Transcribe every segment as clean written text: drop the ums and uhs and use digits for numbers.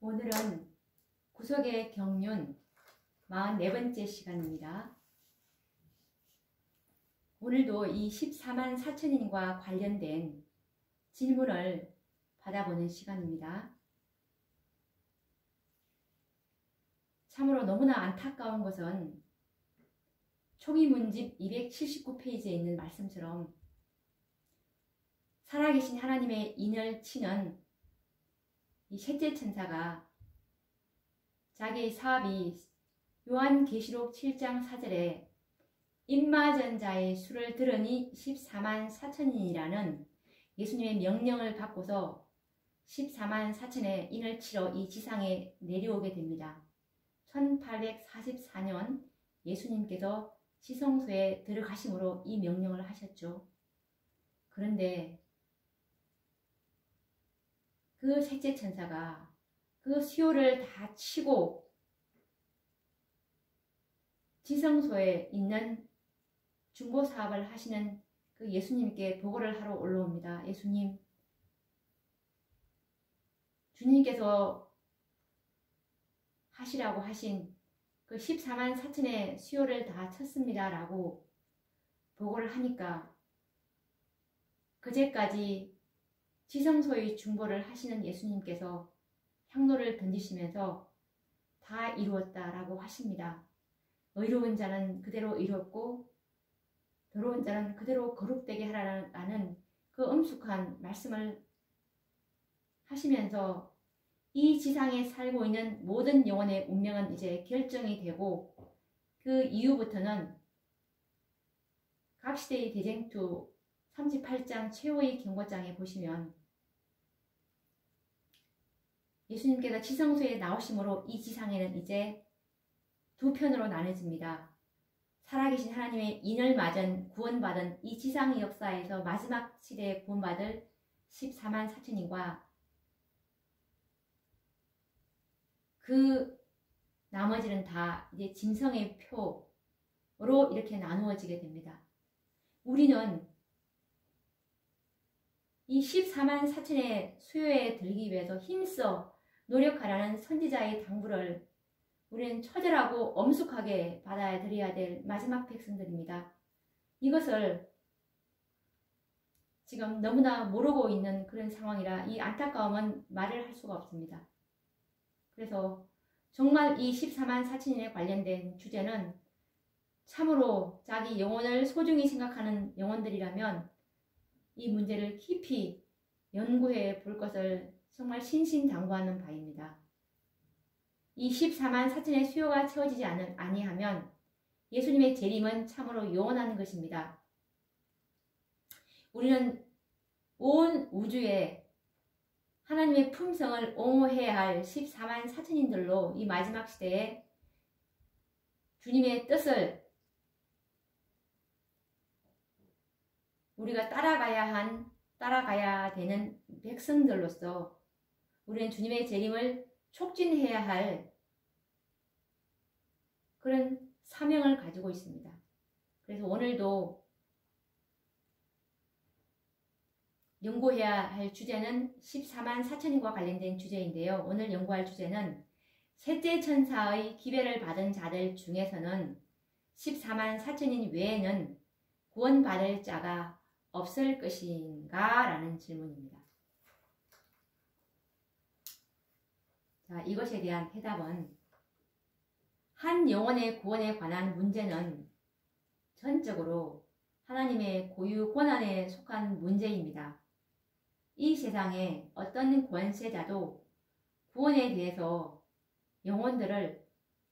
오늘은 구속의 경륜 44번째 시간입니다. 오늘도 이 14만 4천인과 관련된 질문을 받아보는 시간입니다. 참으로 너무나 안타까운 것은 총이문집 279페이지에 있는 말씀처럼 살아계신 하나님의 인을 치는 이 셋째 천사가 자기의 사업이 요한계시록 7장 4절에 임마전자의 수를 들으니 14만 4천인이라는 예수님의 명령을 받고서 14만 4천의 인을 치러 이 지상에 내려오게 됩니다. 1844년 예수님께서 지성소에 들어가심으로 이 명령을 하셨죠. 그런데 그 셋째 천사가 그 수요를 다 치고 지성소에 있는 중보사업을 하시는 그 예수님께 보고를 하러 올라옵니다. 예수님, 주님께서 하시라고 하신 그 14만 4천의 수요를 다 쳤습니다 라고 보고를 하니까 그제까지 지성소의 중보를 하시는 예수님께서 향로를 던지시면서 다 이루었다라고 하십니다. 의로운 자는 그대로 이루었고 더러운 자는 그대로 거룩되게 하라는 그 엄숙한 말씀을 하시면서 이 지상에 살고 있는 모든 영혼의 운명은 이제 결정이 되고 그 이후부터는 각시대의 대쟁투 38장 최후의 경고장에 보시면 예수님께서 지성소에 나오심으로 이 지상에는 이제 두 편으로 나눠집니다. 살아계신 하나님의 인을 맞은 구원받은 이 지상의 역사에서 마지막 시대에 구원받을 14만 4천인과 그 나머지는 다 이제 짐승의 표로 이렇게 나누어지게 됩니다. 우리는 이 14만 4천의 수요에 들기 위해서 힘써 노력하라는 선지자의 당부를 우리는 처절하고 엄숙하게 받아들여야 될 마지막 백성들입니다. 이것을 지금 너무나 모르고 있는 그런 상황이라 이 안타까움은 말을 할 수가 없습니다. 그래서 정말 이 14만 4천인에 관련된 주제는 참으로 자기 영혼을 소중히 생각하는 영혼들이라면 이 문제를 깊이 연구해 볼 것을 정말 신신당부하는 바입니다. 이 14만 4천의 수요가 채워지지 아니하면 예수님의 재림은 참으로 요원한 것입니다. 우리는 온 우주에 하나님의 품성을 옹호해야 할 14만 4천인들로 이 마지막 시대에 주님의 뜻을 우리가 따라가야 되는 백성들로서 우리는 주님의 재림을 촉진해야 할 그런 사명을 가지고 있습니다. 그래서 오늘도 연구해야 할 주제는 14만 4천인과 관련된 주제인데요. 오늘 연구할 주제는 셋째 천사의 기별을 받은 자들 중에서는 14만 4천인 외에는 구원받을 자가 없을 것인가? 라는 질문입니다. 자, 이것에 대한 해답은 한 영혼의 구원에 관한 문제는 전적으로 하나님의 고유 권한에 속한 문제입니다. 이 세상에 어떤 권세자도 구원에 대해서 영혼들을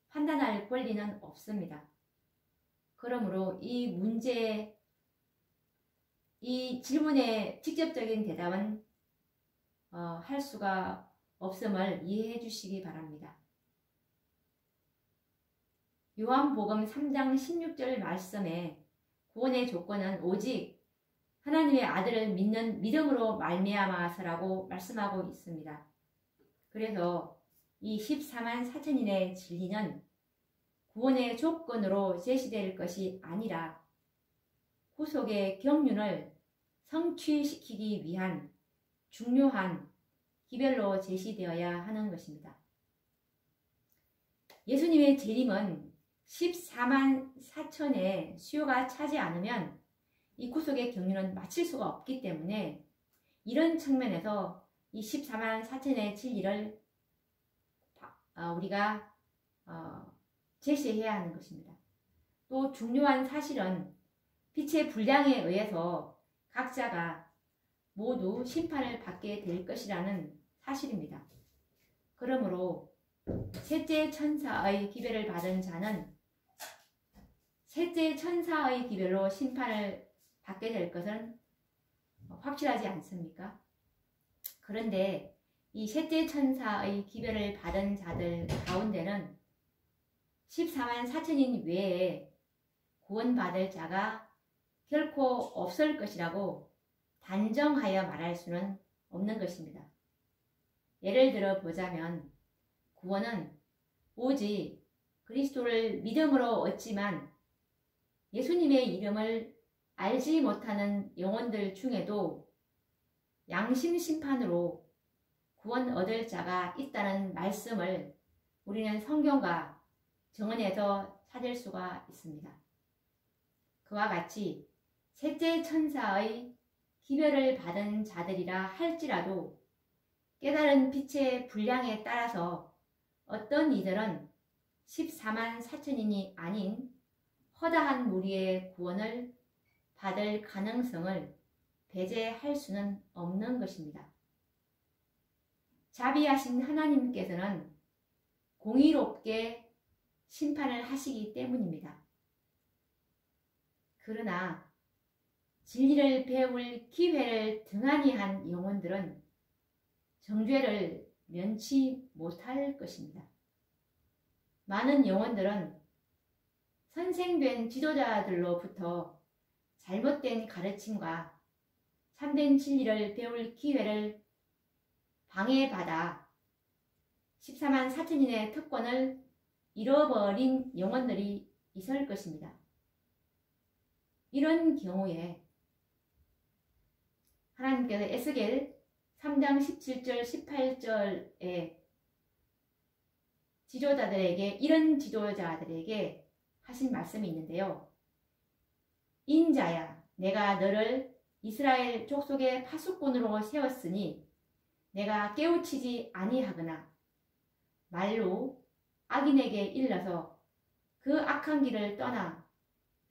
판단할 권리는 없습니다. 그러므로 이 질문의 직접적인 대답은 할 수가 없음을 이해해 주시기 바랍니다. 요한복음 3장 16절 말씀에 구원의 조건은 오직 하나님의 아들을 믿는 믿음으로 말미암아서라고 말씀하고 있습니다. 그래서 이 14만 4천인의 진리는 구원의 조건으로 제시될 것이 아니라 구속의 경륜을 성취시키기 위한 중요한 기별로 제시되어야 하는 것입니다. 예수님의 재림은 14만 4천의 수요가 차지 않으면 이 구속의 경륜은 마칠 수가 없기 때문에 이런 측면에서 이 14만 4천의 진리를 우리가 제시해야 하는 것입니다. 또 중요한 사실은 빛의 분량에 의해서 각자가 모두 심판을 받게 될 것이라는 사실입니다. 그러므로 셋째 천사의 기별을 받은 자는 셋째 천사의 기별로 심판을 받게 될 것은 확실하지 않습니까? 그런데 이 셋째 천사의 기별을 받은 자들 가운데는 14만 4천인 외에 구원받을 자가 결코 없을 것이라고 단정하여 말할 수는 없는 것입니다. 예를 들어 보자면 구원은 오직 그리스도를 믿음으로 얻지만 예수님의 이름을 알지 못하는 영혼들 중에도 양심 심판으로 구원 얻을 자가 있다는 말씀을 우리는 성경과 정언에서 찾을 수가 있습니다. 그와 같이 셋째 천사의 기별을 받은 자들이라 할지라도 깨달은 빛의 분량에 따라서 어떤 이들은 14만 4천인이 아닌 허다한 무리의 구원을 받을 가능성을 배제할 수는 없는 것입니다. 자비하신 하나님께서는 공의롭게 심판을 하시기 때문입니다. 그러나 진리를 배울 기회를 등한히 한 영혼들은 정죄를 면치 못할 것입니다. 많은 영혼들은 선생된 지도자들로부터 잘못된 가르침과 참된 진리를 배울 기회를 방해받아 14만 4천인의 특권을 잃어버린 영혼들이 있을 것입니다. 이런 경우에 하나님께서 에스겔 3장 17절 18절에 이런 지도자들에게 하신 말씀이 있는데요. 인자야, 내가 너를 이스라엘 족속의 파수꾼으로 세웠으니 내가 깨우치지 아니하거나 말로 악인에게 일러서 그 악한 길을 떠나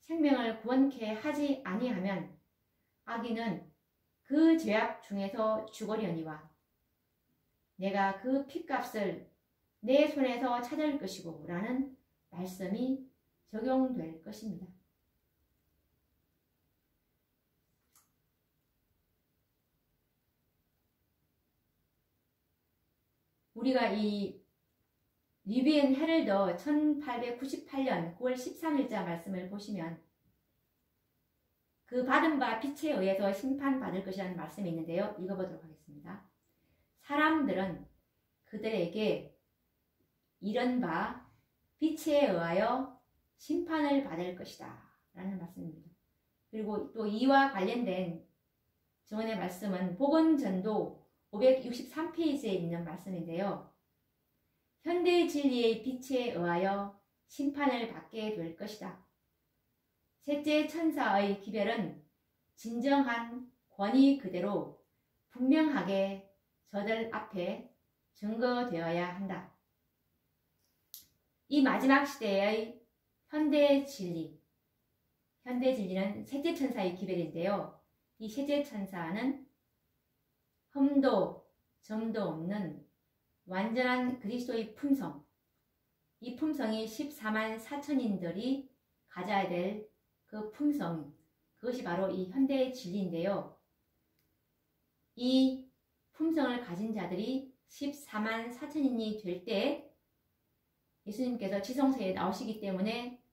생명을 구원케 하지 아니하면 악인은 그 죄악 중에서 죽으려니와 내가 그 핏값을 내 손에서 찾을 것이고 라는 말씀이 적용될 것입니다. 우리가 이 리비엔 헤럴더 1898년 9월 13일자 말씀을 보시면 그 받은 바 빛에 의해서 심판받을 것이라는 말씀이 있는데요. 읽어보도록 하겠습니다. 사람들은 그들에게 이런 바 빛에 의하여 심판을 받을 것이다 라는 말씀입니다. 그리고 또 이와 관련된 정언의 말씀은 복음전도 563페이지에 있는 말씀인데요. 현대 진리의 빛에 의하여 심판을 받게 될 것이다. 셋째 천사의 기별은 진정한 권위 그대로 분명하게 저들 앞에 증거되어야 한다. 이 마지막 시대의 현대 진리는 셋째 천사의 기별인데요. 이 셋째 천사는 흠도 점도 없는 완전한 그리스도의 품성, 이 품성이 14만 4천인들이 가져야 될 그 품성, 그것이 바로 이 현대의 진리인데요. 이 품성을 가진 자들이 14만 4천인이 될 때 예수님께서 지성소에 나오시기 때문에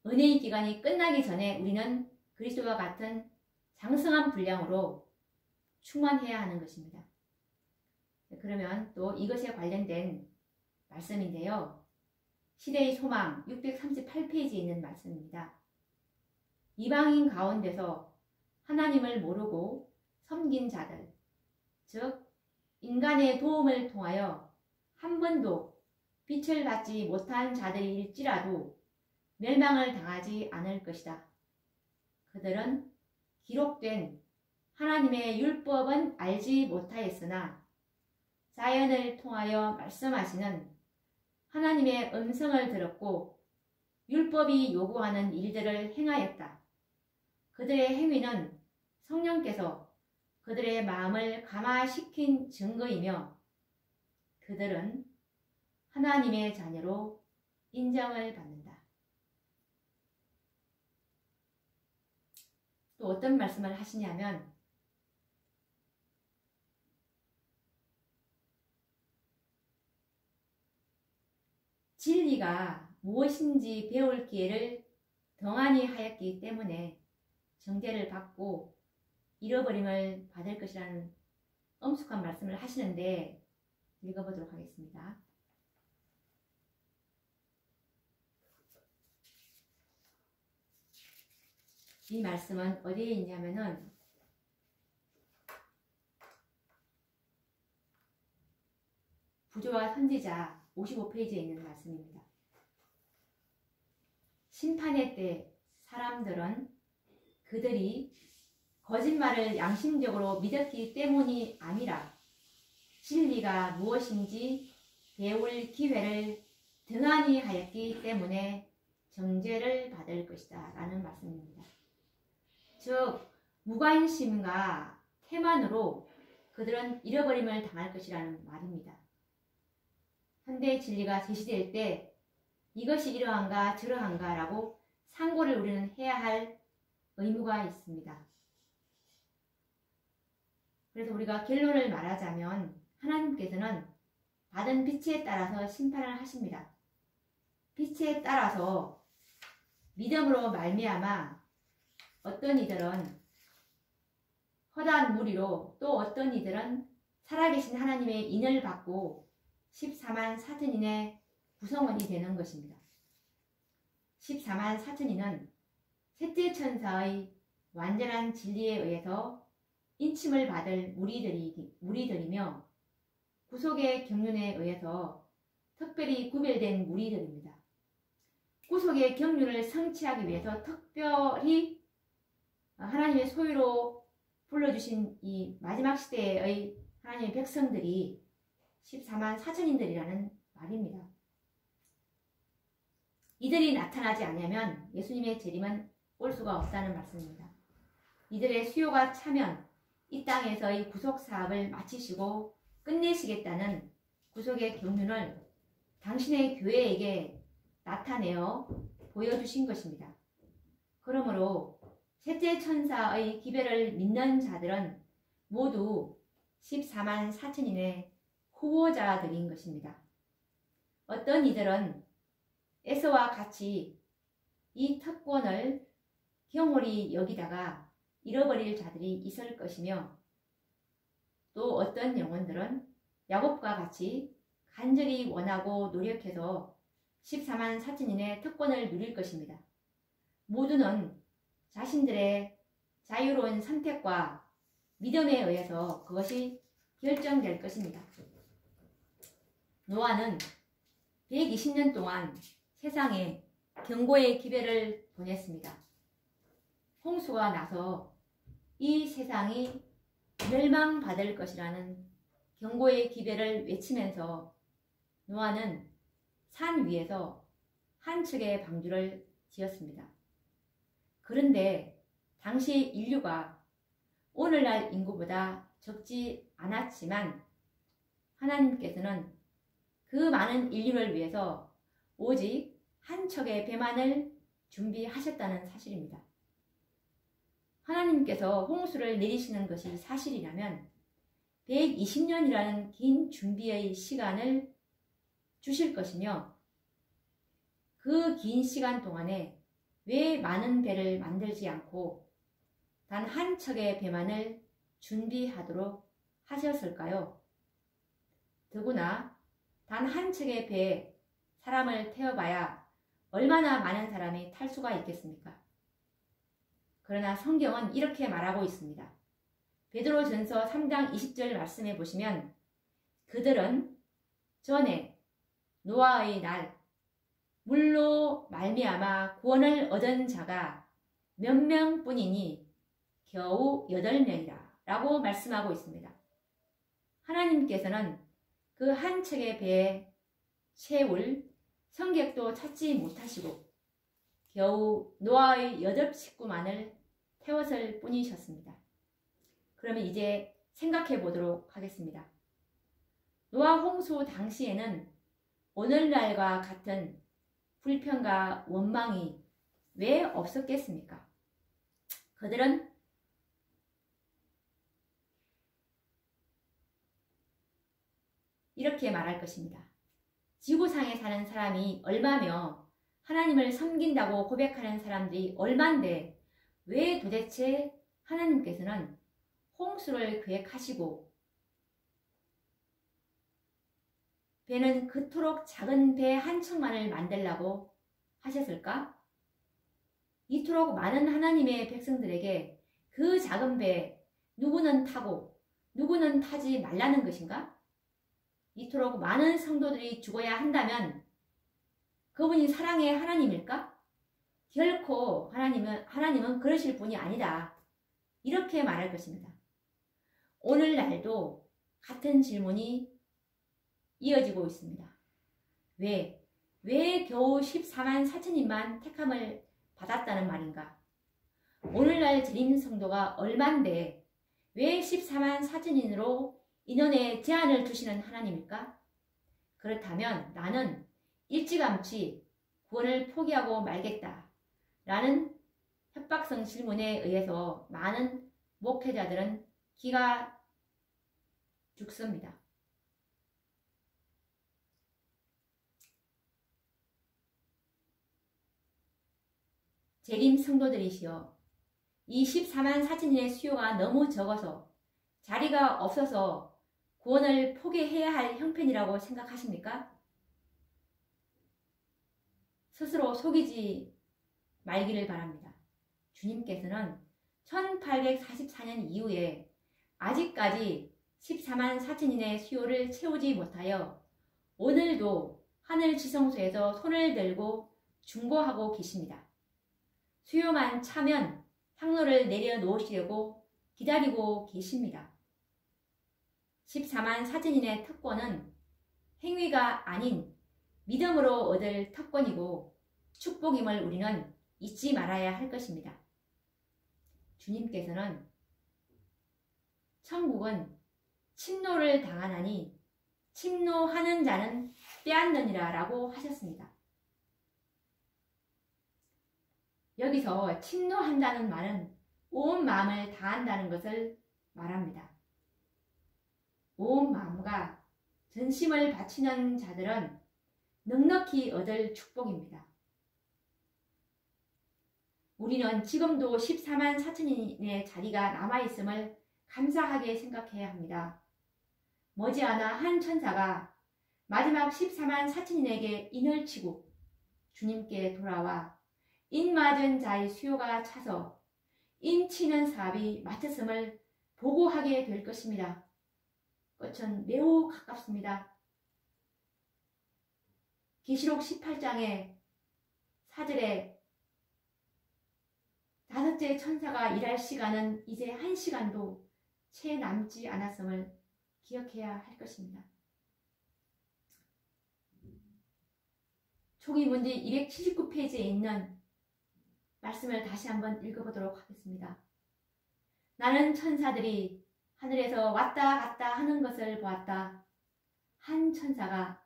은혜의 기간이 끝나기 전에 우리는 그리스도와 같은 장성한 분량으로 충만해야 하는 것입니다. 그러면 또 이것에 관련된 말씀인데요. 시대의 소망 638페이지에 있는 말씀입니다. 이방인 가운데서 하나님을 모르고 섬긴 자들, 즉 인간의 도움을 통하여 한 번도 빛을 받지 못한 자들일지라도 멸망을 당하지 않을 것이다. 그들은 기록된 하나님의 율법은 알지 못하였으나 자연을 통하여 말씀하시는 하나님의 음성을 들었고 율법이 요구하는 일들을 행하였다. 그들의 행위는 성령께서 그들의 마음을 감화시킨 증거이며 그들은 하나님의 자녀로 인정을 받는다. 또 어떤 말씀을 하시냐면 진리가 무엇인지 배울 기회를 덩하니 하였기 때문에 정죄를 받고 잃어버림을 받을 것이라는 엄숙한 말씀을 하시는데 읽어보도록 하겠습니다. 이 말씀은 어디에 있냐면은 부조와 선지자 55페이지에 있는 말씀입니다. 심판의 때 사람들은 그들이 거짓말을 양심적으로 믿었기 때문이 아니라 진리가 무엇인지 배울 기회를 등한히 하였기 때문에 정죄를 받을 것이다 라는 말씀입니다. 즉 무관심과 태만으로 그들은 잃어버림을 당할 것이라는 말입니다. 현대의 진리가 제시될 때 이것이 이러한가 저러한가 라고 상고를 우리는 해야 할 의무가 있습니다. 그래서 우리가 결론을 말하자면 하나님께서는 받은 빛에 따라서 심판을 하십니다. 빛에 따라서 믿음으로 말미암아 어떤 이들은 허다한 무리로 또 어떤 이들은 살아계신 하나님의 인을 받고 14만 4천인의 구성원이 되는 것입니다. 14만 4천인은 셋째 천사의 완전한 진리에 의해서 인침을 받을 무리들이며 구속의 경륜에 의해서 특별히 구별된 무리들입니다. 구속의 경륜을 성취하기 위해서 특별히 하나님의 소유로 불러주신 이 마지막 시대의 하나님의 백성들이 14만 4천인들이라는 말입니다. 이들이 나타나지 않으면 예수님의 재림은 올 수가 없다는 말씀입니다. 이들의 수요가 차면 이 땅에서의 구속 사업을 마치시고 끝내시겠다는 구속의 경륜을 당신의 교회에게 나타내어 보여주신 것입니다. 그러므로 셋째 천사의 기별을 믿는 자들은 모두 14만 4천인의 후보자들인 것입니다. 어떤 이들은 에서와 같이 이 특권을 경홀히 여기다가 잃어버릴 자들이 있을 것이며 또 어떤 영혼들은 야곱과 같이 간절히 원하고 노력해서 14만 4천인의 특권을 누릴 것입니다. 모두는 자신들의 자유로운 선택과 믿음에 의해서 그것이 결정될 것입니다. 노아는 120년 동안 세상에 경고의 기별을 보냈습니다. 홍수가 나서 이 세상이 멸망받을 것이라는 경고의 기별을 외치면서 노아는 산 위에서 한 척의 방주를 지었습니다. 그런데 당시 인류가 오늘날 인구보다 적지 않았지만 하나님께서는 그 많은 인류를 위해서 오직 한 척의 배만을 준비하셨다는 사실입니다. 하나님께서 홍수를 내리시는 것이 사실이라면 120년이라는 긴 준비의 시간을 주실 것이며 그 긴 시간 동안에 왜 많은 배를 만들지 않고 단 한 척의 배만을 준비하도록 하셨을까요? 더구나 단 한 척의 배에 사람을 태워봐야 얼마나 많은 사람이 탈 수가 있겠습니까? 그러나 성경은 이렇게 말하고 있습니다. 베드로전서 3장 20절 말씀해 보시면 그들은 전에 노아의 날 물로 말미암아 구원을 얻은 자가 몇 명뿐이니 겨우 8명이라 라고 말씀하고 있습니다. 하나님께서는 그 한 척의 배에 채울 성객도 찾지 못하시고 겨우 노아의 8 식구만을 태웠을 뿐이셨습니다. 그러면 이제 생각해 보도록 하겠습니다. 노아 홍수 당시에는 오늘날과 같은 불평과 원망이 왜 없었겠습니까? 그들은 이렇게 말할 것입니다. 지구상에 사는 사람이 얼마며 하나님을 섬긴다고 고백하는 사람들이 얼만데 왜 도대체 하나님께서는 홍수를 계획하시고 배는 그토록 작은 배 한 척만을 만들라고 하셨을까? 이토록 많은 하나님의 백성들에게 그 작은 배 누구는 타고 누구는 타지 말라는 것인가? 이토록 많은 성도들이 죽어야 한다면 그분이 사랑의 하나님일까? 결코 하나님은 그러실 분이 아니다. 이렇게 말할 것입니다. 오늘날도 같은 질문이 이어지고 있습니다. 왜 겨우 14만 4천인만 택함을 받았다는 말인가? 오늘날 재림 성도가 얼만데 왜 14만 4천인으로 인원에 제한을 두시는 하나님일까? 그렇다면 나는 일찌감치 구원을 포기하고 말겠다 라는 협박성 질문에 의해서 많은 목회자들은 기가 죽습니다. 재림 성도들이시여, 이 14만 4천인의 수요가 너무 적어서 자리가 없어서 구원을 포기해야 할 형편이라고 생각하십니까? 스스로 속이지 말기를 바랍니다. 주님께서는 1844년 이후에 아직까지 14만 4천인의 수요를 채우지 못하여 오늘도 하늘 지성소에서 손을 들고 중보하고 계십니다. 수요만 차면 향로를 내려놓으시려고 기다리고 계십니다. 14만 4천인의 특권은 행위가 아닌 믿음으로 얻을 특권이고 축복임을 우리는 잊지 말아야 할 것입니다. 주님께서는 천국은 침노를 당하나니 침노하는 자는 빼앗느니라 라고 하셨습니다. 여기서 침노한다는 말은 온 마음을 다한다는 것을 말합니다. 온 마음과 전심을 바치는 자들은 넉넉히 얻을 축복입니다. 우리는 지금도 14만 4천인의 자리가 남아있음을 감사하게 생각해야 합니다. 머지않아 한 천사가 마지막 14만 4천인에게 인을 치고 주님께 돌아와 인 맞은 자의 수요가 차서 인 치는 사업이 마쳤음을 보고하게 될 것입니다. 끝은 매우 가깝습니다. 계시록 18장의 4절에 5째 천사가 일할 시간은 이제 1시간도 채 남지 않았음을 기억해야 할 것입니다. 초기 문제 279페이지에 있는 말씀을 다시 한번 읽어보도록 하겠습니다. 나는 천사들이 하늘에서 왔다 갔다 하는 것을 보았다. 한 천사가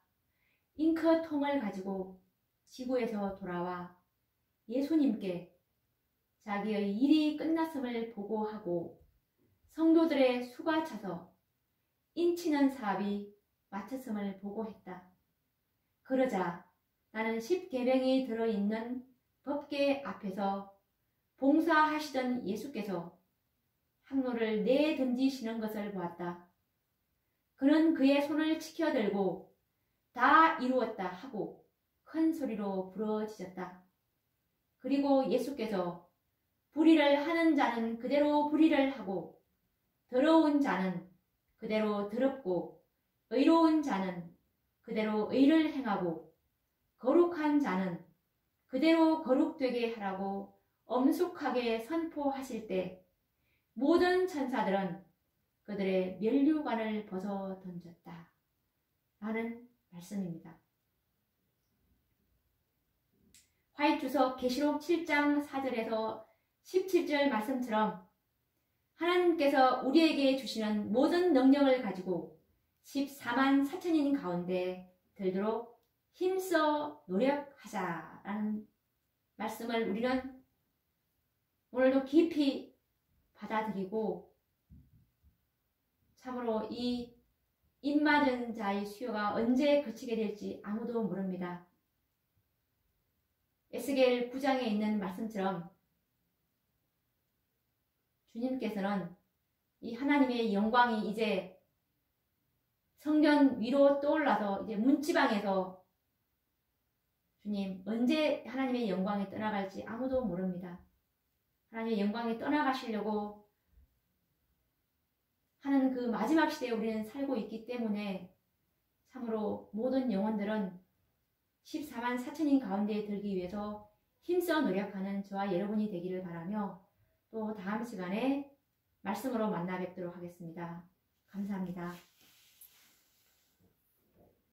잉크통을 가지고 지구에서 돌아와 예수님께 자기의 일이 끝났음을 보고하고 성도들의 수가 차서 인치는 사업이 마쳤음을 보고했다. 그러자 나는 10계명이 들어있는 법궤 앞에서 봉사하시던 예수께서 향로를 내던지시는 것을 보았다. 그는 그의 손을 치켜들고 다 이루었다 하고 큰 소리로 부르짖었다. 그리고 예수께서 불의를 하는 자는 그대로 불의를 하고 더러운 자는 그대로 더럽고 의로운 자는 그대로 의를 행하고 거룩한 자는 그대로 거룩되게 하라고 엄숙하게 선포하실 때 모든 천사들은 그들의 면류관을 벗어 던졌다. 라는 말씀입니다. 화이트서 계시록 7장 4절에서 17절 말씀처럼 하나님께서 우리에게 주시는 모든 능력을 가지고 14만 4천인 가운데 들도록 힘써 노력하자라는 말씀을 우리는 오늘도 깊이 받아들이고 참으로 이 입맞은 자의 수요가 언제 그치게 될지 아무도 모릅니다. 에스겔 9장에 있는 말씀처럼 주님께서는 이 하나님의 영광이 이제 성전 위로 떠올라서 이제 문지방에서 주님 언제 하나님의 영광이 떠나갈지 아무도 모릅니다. 하나님의 영광이 떠나가시려고 하는 그 마지막 시대에 우리는 살고 있기 때문에 참으로 모든 영혼들은 14만 4천인 가운데에 들기 위해서 힘써 노력하는 저와 여러분이 되기를 바라며 또 다음 시간에 말씀으로 만나 뵙도록 하겠습니다. 감사합니다.